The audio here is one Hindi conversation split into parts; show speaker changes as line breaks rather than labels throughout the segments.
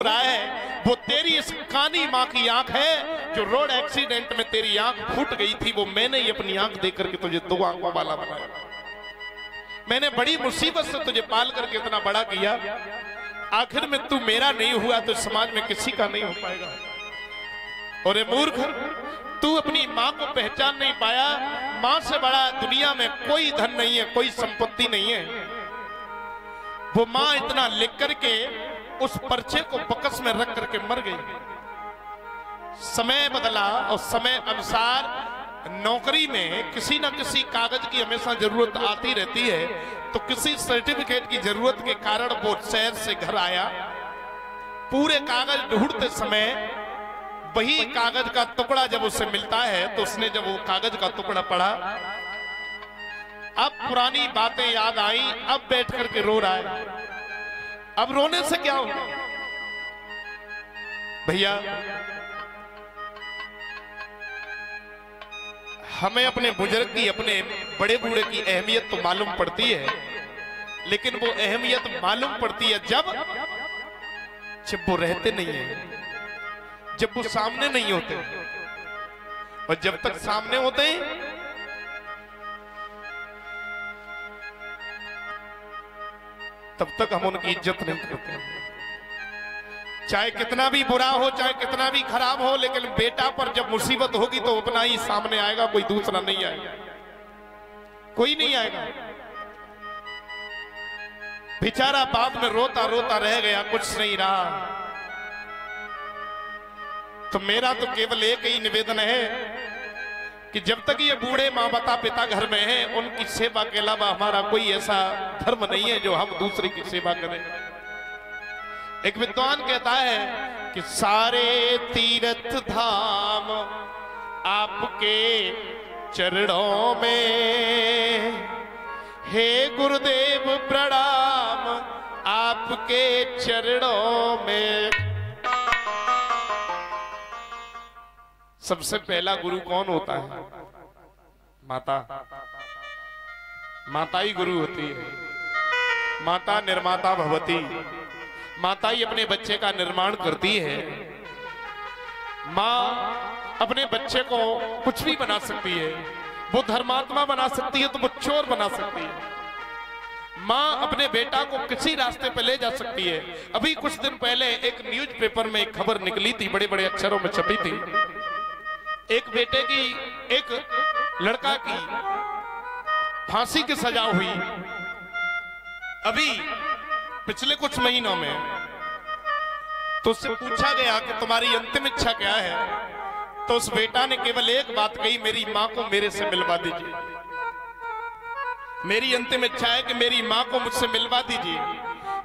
रहा है वो तेरी इस कानी माँ की आंख है जो रोड एक्सीडेंट में तेरी आंख फूट गई थी। वो मैंने ही अपनी आंख देकर के तुझे दो आंखों वाला बनाया। मैंने बड़ी मुसीबत से तुझे पाल करके इतना बड़ा किया। आखिर में तू मेरा नहीं हुआ तो समाज में किसी का नहीं हो पाएगा। और मूर्ख, तू अपनी माँ को पहचान नहीं पाया। माँ से बड़ा दुनिया में कोई धन नहीं है, कोई संपत्ति नहीं है। वो माँ इतना लिख करके उस पर्चे को बकस में रख करके मर गई। समय बदला और समय अनुसार नौकरी में किसी न किसी कागज की हमेशा जरूरत आती रहती है। तो किसी सर्टिफिकेट की जरूरत के कारण वो शहर से घर आया। पूरे कागज ढूंढते समय वही कागज का टुकड़ा जब उसे मिलता है तो उसने जब वो कागज का टुकड़ा पढ़ा, अब पुरानी बातें याद आई। अब बैठ करके रो रहा है। अब रोने से क्या होगा भैया? हमें अपने बुजुर्ग की, अपने बड़े बूढ़े की अहमियत तो मालूम पड़ती है, लेकिन वो अहमियत मालूम पड़ती है जब वो रहते नहीं है, जब वो सामने नहीं होते। और जब तक सामने होते हैं तब तक हम उनकी इज्जत नहीं करते। चाहे कितना भी बुरा हो, चाहे कितना भी खराब हो, लेकिन बेटा पर जब मुसीबत होगी तो अपना ही सामने आएगा, कोई दूसरा नहीं आएगा, कोई नहीं आएगा। बेचारा बाद में रोता रोता रह गया, कुछ नहीं रहा। तो मेरा तो केवल एक ही निवेदन है कि जब तक ये बूढ़े माँ बाप पिता घर में हैं, उनकी सेवा के अलावा हमारा कोई ऐसा धर्म नहीं है जो हम दूसरे की सेवा करें। एक विद्वान कहता है कि सारे तीर्थ धाम आपके चरणों में, हे गुरुदेव प्रणाम आपके चरणों में। सबसे पहला गुरु कौन होता है? माता। माता ही गुरु होती है। माता निर्माता भवती। माता ही अपने बच्चे का निर्माण करती है। माँ अपने बच्चे को कुछ भी बना सकती है। वो धर्मात्मा बना सकती है तो वो चोर बना सकती है। माँ अपने बेटा को किसी रास्ते पे ले जा सकती है। अभी कुछ दिन पहले एक न्यूज़पेपर में एक खबर निकली थी, बड़े बड़े अक्षरों में छपी थी। एक बेटे की, एक लड़का की फांसी की सजा हुई अभी पिछले कुछ महीनों में। तो उससे पूछा गया कि तुम्हारी अंतिम इच्छा क्या है? तो उस बेटा ने केवल एक बात कही, मेरी माँ को मेरे से मिलवा दीजिए। मेरी अंतिम इच्छा है कि मेरी माँ को मुझसे मिलवा दीजिए।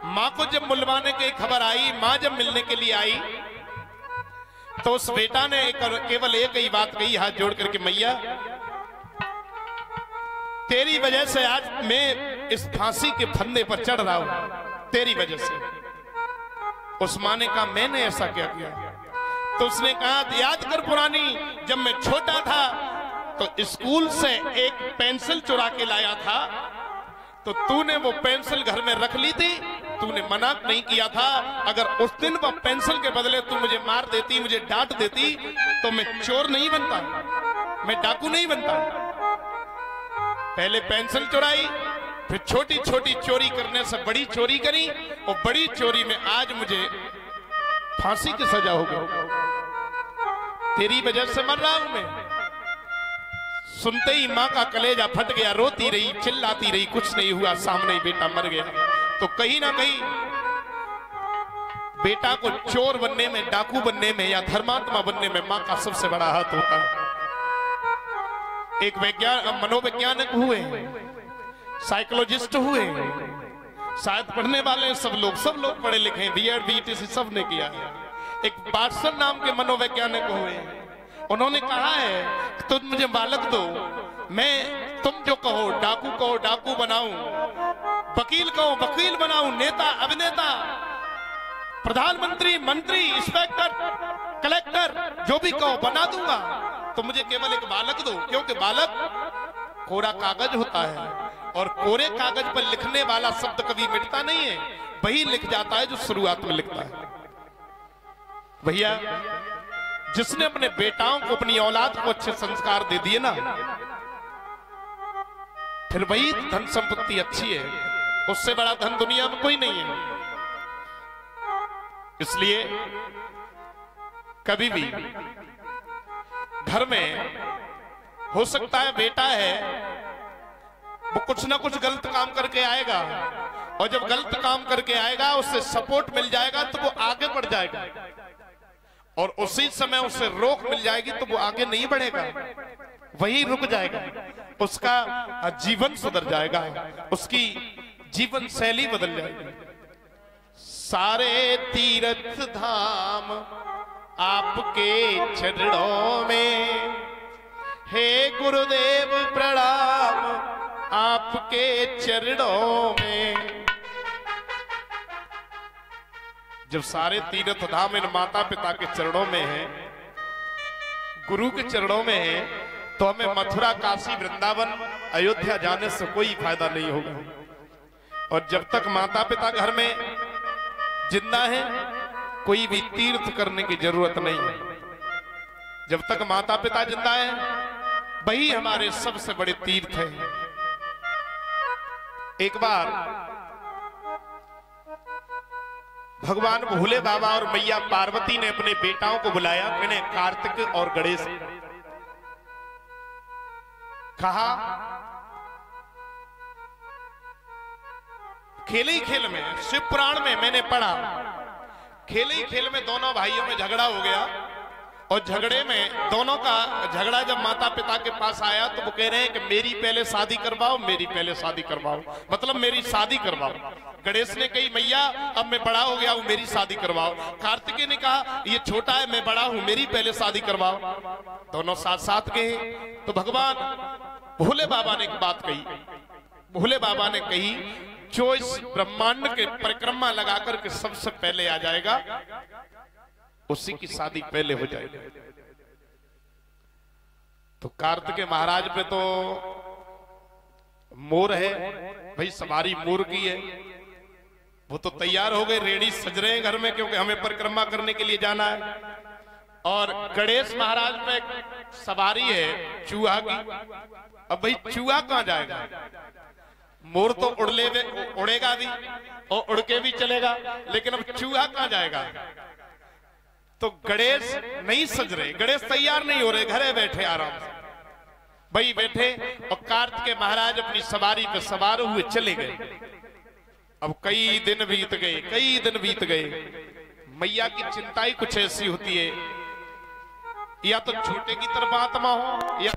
माँ को जब मिलवाने की खबर आई, माँ जब मिलने के लिए आई, तो उस बेटा ने केवल एक ही बात कही, हाथ जोड़ करके, मैया तेरी वजह से आज मैं इस फांसी के फंदे पर चढ़ रहा हूं, तेरी वजह से। उस माँ ने कहा मैंने ऐसा क्या किया? तो उसने कहा याद कर पुरानी, जब मैं छोटा था तो स्कूल से एक पेंसिल चुरा के लाया था, तो तूने वो पेंसिल घर में रख ली थी, तूने मना नहीं किया था। अगर उस दिन वो पेंसिल के बदले तू मुझे मार देती, मुझे डांट देती, तो मैं चोर नहीं बनता, मैं डाकू नहीं बनता। पहले पेंसिल चुराई, फिर छोटी छोटी चोरी करने से बड़ी चोरी करी, और बड़ी चोरी में आज मुझे फांसी की सजा हो गई। तेरी वजह से मर रहा हूं मैं। सुनते ही माँ का कलेजा फट गया, रोती रही, चिल्लाती रही, कुछ नहीं हुआ, सामने ही बेटा मर गया। तो कहीं ना कहीं बेटा को चोर बनने में, डाकू बनने में या धर्मात्मा बनने में माँ का सबसे बड़ा हाथ होता है। एक मनोवैज्ञानिक हुए, साइकोलॉजिस्ट हुए, शायद पढ़ने वाले सब लोग पढ़े लिखे, बीएड बीटीसी सब ने किया। एक वाटसन नाम के मनोवैज्ञानिक हुए, उन्होंने कहा है कि तुम मुझे बालक दो, मैं तुम जो कहो डाकू बनाऊं, वकील कहो वकील बनाऊं, नेता अभिनेता, प्रधानमंत्री, मंत्री, इंस्पेक्टर, कलेक्टर, जो भी कहो बना दूंगा, तो मुझे केवल एक बालक दो। क्योंकि बालक कोरा कागज होता है, और कोरे कागज पर लिखने वाला शब्द कभी मिटता नहीं है, वही लिख जाता है जो शुरुआत में लिखता है। भैया जिसने अपने बेटाओं को, अपनी औलाद को अच्छे संस्कार दे दिए ना, फिर वही धन संपत्ति अच्छी है, उससे बड़ा धन दुनिया में कोई नहीं है। इसलिए कभी भी घर में हो सकता है बेटा है वो कुछ ना कुछ गलत काम करके आएगा, और जब गलत काम करके आएगा उससे सपोर्ट मिल जाएगा तो वो आगे बढ़ जाएगा, और उसी समय उससे रोक मिल जाएगी तो वो आगे नहीं बढ़ेगा, वही रुक जाएगा, उसका जीवन सुधर जाएगा, उसकी जीवन शैली बदल जाएगी। सारे तीर्थ धाम आपके चरणों में, हे गुरुदेव प्रणाम आपके चरणों में। जब सारे तीर्थ धाम इन माता पिता के चरणों में है, गुरु के चरणों में है, तो हमें मथुरा, काशी, वृंदावन, अयोध्या जाने से कोई फायदा नहीं होगा। और जब तक माता पिता घर में जिंदा है कोई भी तीर्थ करने की जरूरत नहीं है। जब तक माता पिता जिंदा है वही हमारे सबसे बड़े तीर्थ हैं। एक बार भगवान भोले बाबा और मैया पार्वती ने अपने बेटाओं को बुलाया, मैंने कार्तिक और गणेश, कहा खेल ही खेल में, शिव पुराण में मैंने पढ़ा, खेल ही खेल में दोनों भाइयों में झगड़ा हो गया, और झगड़े में दोनों का झगड़ा जब माता पिता के पास आया तो वो कह रहे हैं कि मेरी पहले शादी करवाओ, मेरी पहले शादी करवाओ, मतलब मेरी शादी करवाओ। गणेश ने कही मैया अब मैं बड़ा हो गया हूं, मेरी शादी करवाओ। कार्तिकेय ने कहा ये छोटा है, मैं बड़ा हूं, मेरी पहले शादी करवाओ। दोनों साथ साथ गए तो भगवान भोले बाबा ने एक बात कही, भोले बाबा ने कही जो इस ब्रह्मांड के परिक्रमा लगा करके सबसे पहले आ जाएगा उसी की शादी पहले हो जाएगी। तो कार्तिकेय महाराज पे तो मोर है भाई, सवारी मोर की है, वो तो तैयार हो गए, रेडी सज रहे हैं घर में, क्योंकि हमें परिक्रमा करने के लिए जाना है। और गणेश महाराज पे सवारी है चूहा की। अब भाई चूहा कहां जाएगा, मोर तो उड़ेगा भी और उड़ के भी चलेगा, लेकिन अब चूहा कहां जाएगा। तो गणेश नहीं सज रहे, गणेश तैयार नहीं हो रहे, घरे बैठे आराम से भाई बैठे, और कार्तिकेय महाराज अपनी सवारी पे सवार हुए चले गए। अब कई दिन बीत गए, कई दिन बीत गए। मैया की चिंता ही कुछ ऐसी होती है, या तो छोटे की तरफ आत्मा हो या